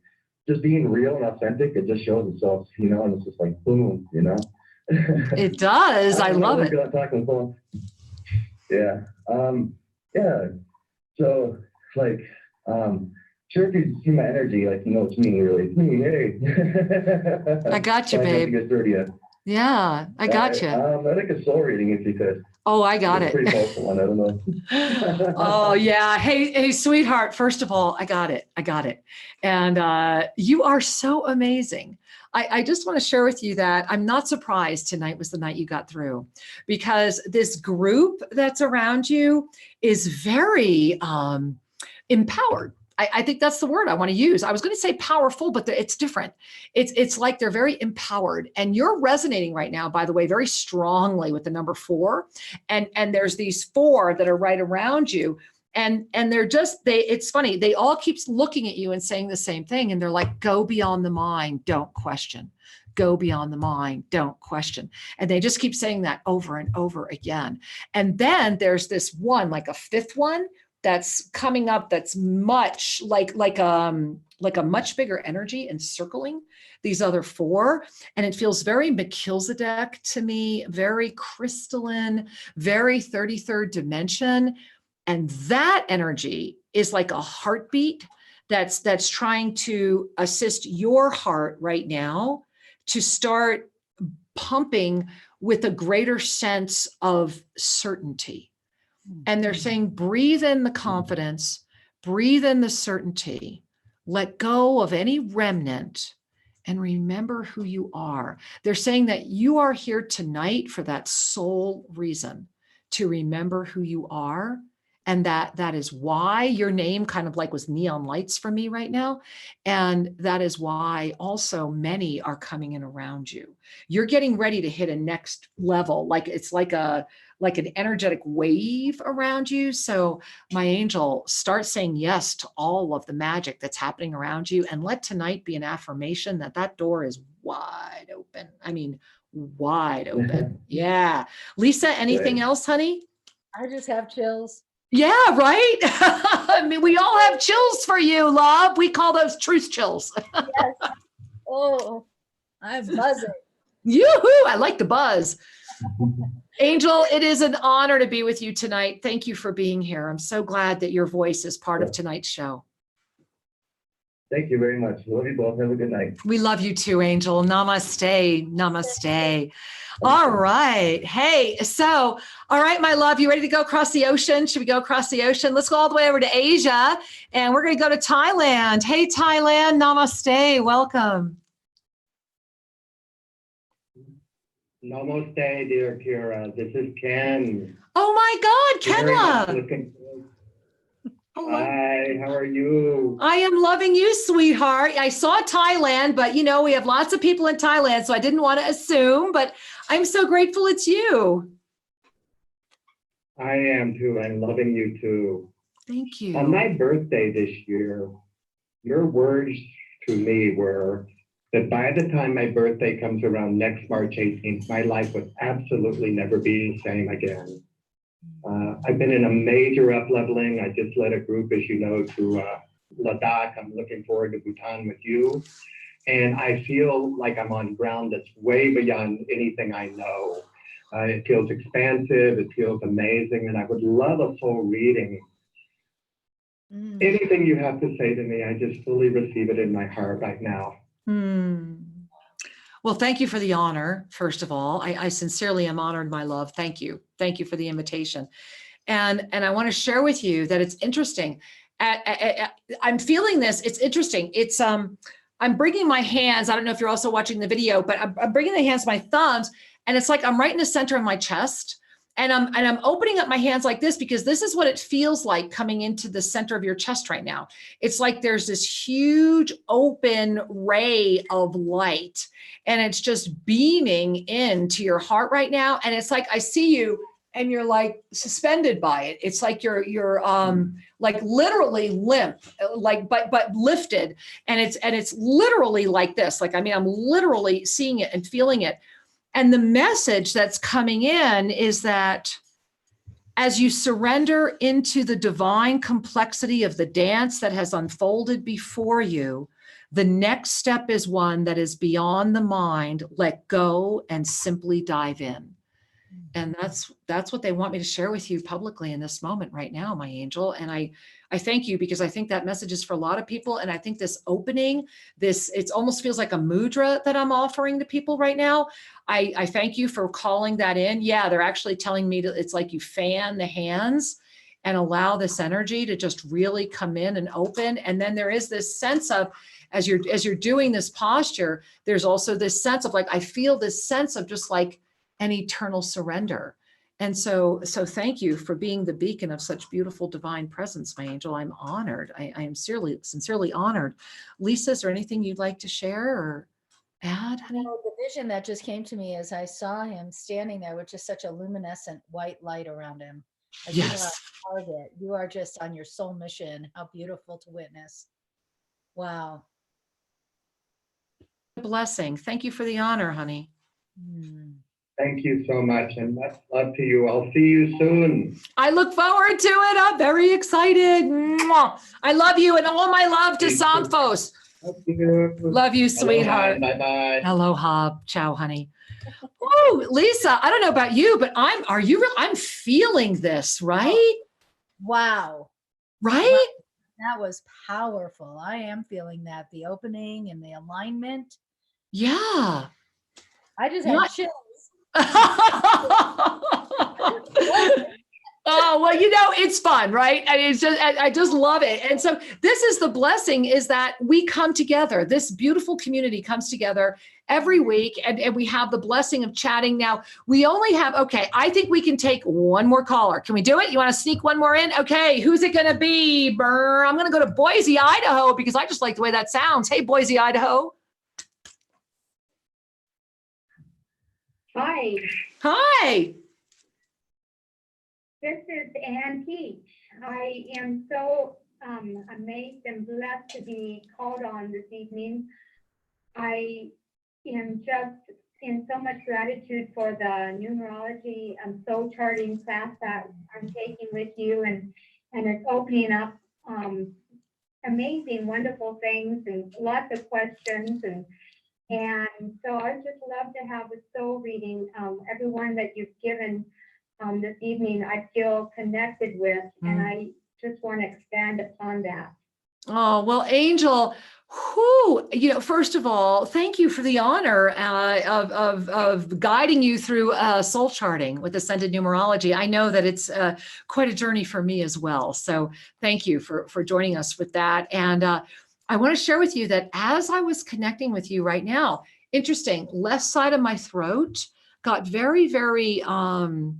just being real and authentic. It just shows itself, and it's just like boom, It does. I love it. Talking on the phone. Yeah. Yeah. So sure, if you see my energy, it's me, really. It's me. Hey. I got you, babe. To get through to you. Yeah, I got you. I think a soul reading, if you could. Oh, I got It's a it. pretty powerful one. I don't know. Oh yeah. Hey, sweetheart. First of all, I got it. I got it. And you are so amazing. I just want to share with you that I'm not surprised tonight was the night you got through, because this group that's around you is very empowered. I think that's the word I want to use. I was going to say powerful, but it's different. It's like they're very empowered, and you're resonating right now, by the way, very strongly with the number 4. And there's these 4 that are right around you, and they're just it's funny, they all keep looking at you and saying the same thing, and they're like, go beyond the mind, don't question. Go beyond the mind, don't question. And they just keep saying that over and over again. And then there's this one, like a 5th one that's coming up, that's much like a much bigger energy encircling these other 4. And it feels very Melchizedek to me, very crystalline, very 33rd dimension. And that energy is like a heartbeat that's trying to assist your heart right now to start pumping with a greater sense of certainty. And they're saying, breathe in the confidence, breathe in the certainty, let go of any remnant, and remember who you are. They're saying that you are here tonight for that sole reason, to remember who you are. And that is why your name kind of like was neon lights for me right now. And that is why also many are coming in around you. You're getting ready to hit a next level. Like it's like an energetic wave around you. So my angel, start saying yes to all of the magic that's happening around you, and let tonight be an affirmation that that door is wide open. I mean, wide open. Yeah. Lisa, anything else, honey? I just have chills. Yeah, right. I mean, we all have chills for you, love. We call those truth chills. Yes. Oh, I'm buzzing. Yoo-hoo, I like the buzz. Angel, it is an honor to be with you tonight. Thank you for being here. I'm so glad that your voice is part of tonight's show. Thank you very much. Love you both. Have a good night. We love you too, Angel. Namaste. Namaste. All right. Hey, so, all right, my love, you ready to go across the ocean? Should we go across the ocean? Let's go all the way over to Asia, and we're going to go to Thailand. Hey, Thailand. Namaste. Welcome. Namaste, dear Kira. This is Ken. Oh my God, Kenla. Hi, how are you? I am loving you, sweetheart. I saw Thailand, but you know, we have lots of people in Thailand, so I didn't want to assume, but I'm so grateful it's you. I am too. I'm loving you too. Thank you. On my birthday this year, your words to me were that by the time my birthday comes around next March 18th, my life would absolutely never be the same again. I've been in a major up-leveling. I just led a group, as you know, to Ladakh. I'm looking forward to Bhutan with you. And I feel like I'm on ground that's way beyond anything I know. It feels expansive. It feels amazing. And I would love a full reading. Anything you have to say to me, I just fully receive it in my heart right now. Well, thank you for the honor, first of all. I sincerely am honored, my love. Thank you. Thank you for the invitation. And I want to share with you that it's interesting. I'm feeling this. It's interesting. It's I'm bringing my hands. I don't know if you're also watching the video, but I'm bringing the hands, my thumbs, and it's like I'm right in the center of my chest. And I'm opening up my hands like this because this is what it feels like coming into the center of your chest right now. It's like there's this huge open ray of light, and it's just beaming into your heart right now. And it's like I see you, and you're like suspended by it. It's like you're like literally limp, like but lifted, and it's literally like this. Like I mean, I'm literally seeing it and feeling it. And the message that's coming in is that as you surrender into the divine complexity of the dance that has unfolded before you, the next step is one that is beyond the mind. Let go and simply dive in. And that's what they want me to share with you publicly in this moment right now, my angel. And I thank you, because I think that message is for a lot of people. And I think this opening, it almost feels like a mudra that I'm offering to people right now. I thank you for calling that in. Yeah, they're actually telling me that it's like you fan the hands and allow this energy to just really come in and open. And then there is this sense of, as you're doing this posture, there's also this sense of like, I feel this sense of just like an eternal surrender. And so thank you for being the beacon of such beautiful divine presence, my angel. I'm honored. I am sincerely honored. Lisa, is there anything you'd like to share or add, honey? The vision that just came to me as I saw him standing there with just such a luminescent white light around him. Like, Yes. you are a target. You are just on your soul mission. How beautiful to witness. Wow. Blessing. Thank you for the honor, honey. Thank you so much, and much love to you. I'll see you soon. I look forward to it. I'm very excited. Mwah. I love you, and all my love to Sanfos. Love you. Love you, sweetheart. Bye-bye. Aloha. Ciao, honey. Oh, Lisa, I don't know about you, but I'm feeling this, right? Wow. Right? That was powerful. I am feeling that, the opening and the alignment. Yeah. I just had chills. Oh, well, it's fun, right? I mean, I just love it. And so this is the blessing, is that we come together. This beautiful community comes together every week, and we have the blessing of chatting. Now, we only have, okay, I think we can take one more caller. Can we do it? You want to sneak one more in? Okay, who's it going to be? I'm going to go to Boise, Idaho, because I just like the way that sounds. Hey, Boise, Idaho. Hi, Hi. this is Ann Peach. I am so amazed and blessed to be called on this evening. I am just in so much gratitude for the numerology and soul charting class that I'm taking with you, and it's opening up amazing, wonderful things and lots of questions, and so I just love to have a soul reading. Everyone that you've given this evening, I feel connected with, and I just want to expand upon that. Oh, well, Angel, first of all, thank you for the honor of guiding you through soul charting with ascended numerology. I know that it's quite a journey for me as well. So thank you for joining us with that. And I want to share with you that as I was connecting with you right now, interesting, left side of my throat got very, very, kind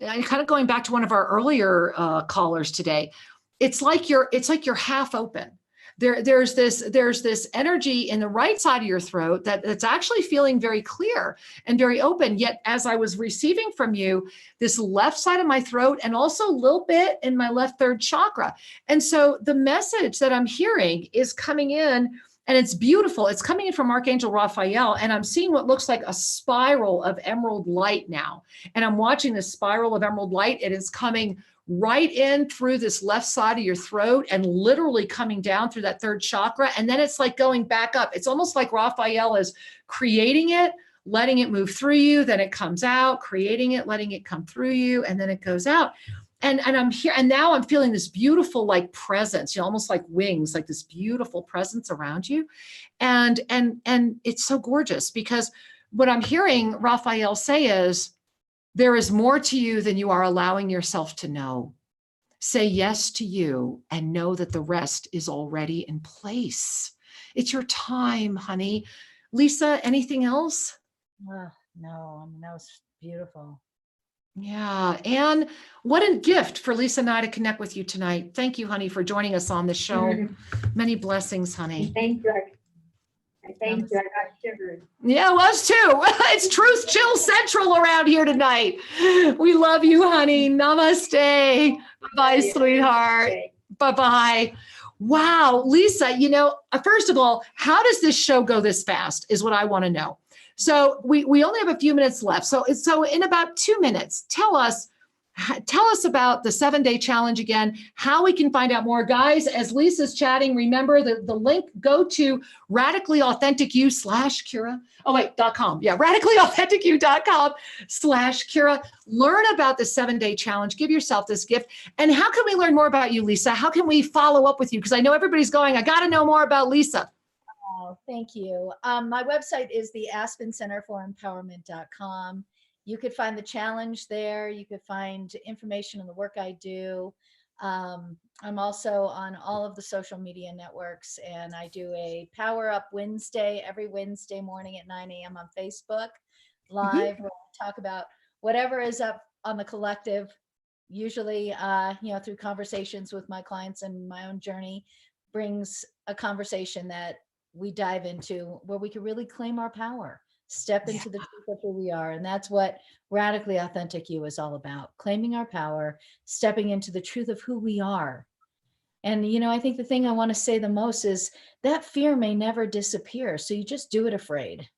of going back to one of our earlier callers today. It's like you're half open. There's this energy in the right side of your throat that's actually feeling very clear and very open. Yet as I was receiving from you, this left side of my throat, and also a little bit in my left third chakra. And so the message that I'm hearing is coming in, and it's beautiful. It's coming in from Archangel Raphael, and I'm seeing what looks like a spiral of emerald light now. And I'm watching this spiral of emerald light. It is coming right in through this left side of your throat and literally coming down through that third chakra. And then it's like going back up. It's almost like Raphael is creating it, letting it move through you. Then it comes out, creating it, letting it come through you. And then it goes out. And I'm here, and now I'm feeling this beautiful like presence, almost like wings, like this beautiful presence around you. And it's so gorgeous, because what I'm hearing Raphael say is, there is more to you than you are allowing yourself to know. Say yes to you and know that the rest is already in place. It's your time, honey. Lisa, anything else? No, I mean, that was beautiful. Yeah. And what a gift for Lisa and I to connect with you tonight. Thank you, honey, for joining us on the show. Many blessings, honey. Thank you. Thank you. I got shivers. Yeah, us too. It's Truth Chill Central around here tonight. We love you, honey. Namaste. Bye, sweetheart. Bye-bye. Wow, Lisa, first of all, how does this show go this fast is what I want to know. So we only have a few minutes left. So in about 2 minutes, tell us, Tell us about the 7-day challenge again, how we can find out more. Guys, as Lisa's chatting, remember the link, go to radicallyauthentic.you/Kira. Oh, wait, .com. Yeah, radicallyauthentic.you.com/Kira. Learn about the 7-day challenge. Give yourself this gift. And how can we learn more about you, Lisa? How can we follow up with you? Because I know everybody's going, I got to know more about Lisa. Oh, thank you. My website is the AspenCenterForEmpowerment.com. You could find the challenge there. You could find information on the work I do. I'm also on all of the social media networks, and I do a Power Up Wednesday every Wednesday morning at 9 a.m. on Facebook Live, where I talk about whatever is up on the collective, usually, through conversations with my clients and my own journey, brings a conversation that we dive into where we can really claim our power, step into the truth of who we are. And that's what Radically Authentic You is all about, claiming our power, stepping into the truth of who we are. And, I think the thing I want to say the most is that fear may never disappear. So you just do it afraid.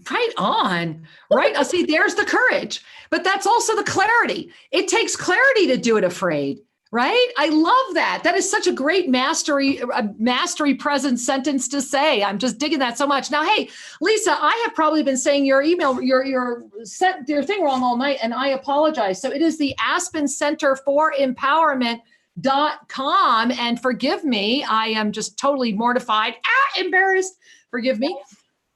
Right on, right? See, there's the courage, but that's also the clarity. It takes clarity to do it afraid. Right? I love that. That is such a great mastery present sentence to say. I'm just digging that so much. Now, hey, Lisa, I have probably been saying your email, your thing wrong all night, and I apologize. So it is the Aspen Center for Empowerment.com. And forgive me, I am just totally mortified, embarrassed. Forgive me.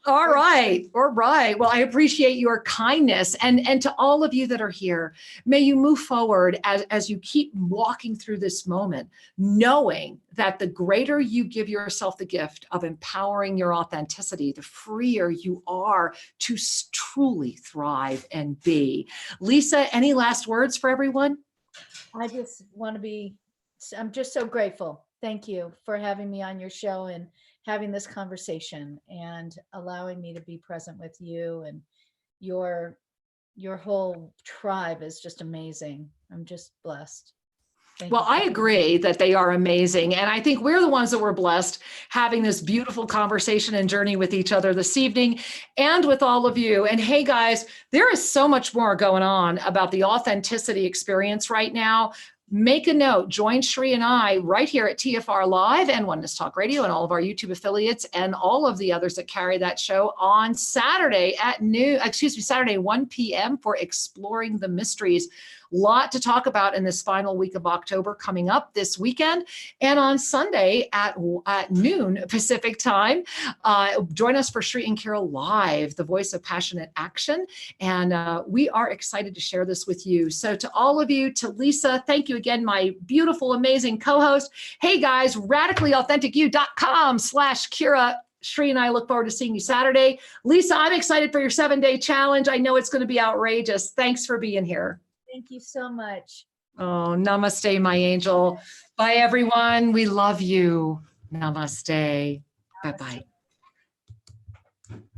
All right. Well, I appreciate your kindness, and to all of you that are here, may you move forward as you keep walking through this moment, knowing that the greater you give yourself the gift of empowering your authenticity, the freer you are to truly thrive and be. Lisa, any last words for everyone? I just want to I'm just so grateful. Thank you for having me on your show and having this conversation and allowing me to be present with you, and your whole tribe is just amazing. I'm just blessed. Well, I agree that they are amazing. And I think we're the ones that were blessed having this beautiful conversation and journey with each other this evening and with all of you. And hey, guys, there is so much more going on about the authenticity experience right now. Make a note, join Shri and I right here at TFR Live and Oneness Talk Radio and all of our YouTube affiliates and all of the others that carry that show on Saturday at Saturday 1 p.m. for Exploring the Mysteries. Lot to talk about in this final week of October coming up this weekend. And on Sunday at noon Pacific time, join us for Shri and Kira Live, the voice of passionate action. And we are excited to share this with you. So to all of you, to Lisa, thank you again, my beautiful, amazing co-host. Hey guys, radicallyauthentic.com/Kira. Shri and I look forward to seeing you Saturday. Lisa, I'm excited for your 7-day challenge. I know it's going to be outrageous. Thanks for being here. Thank you so much. Oh, namaste, my angel. Bye, everyone. We love you. Namaste. Bye-bye.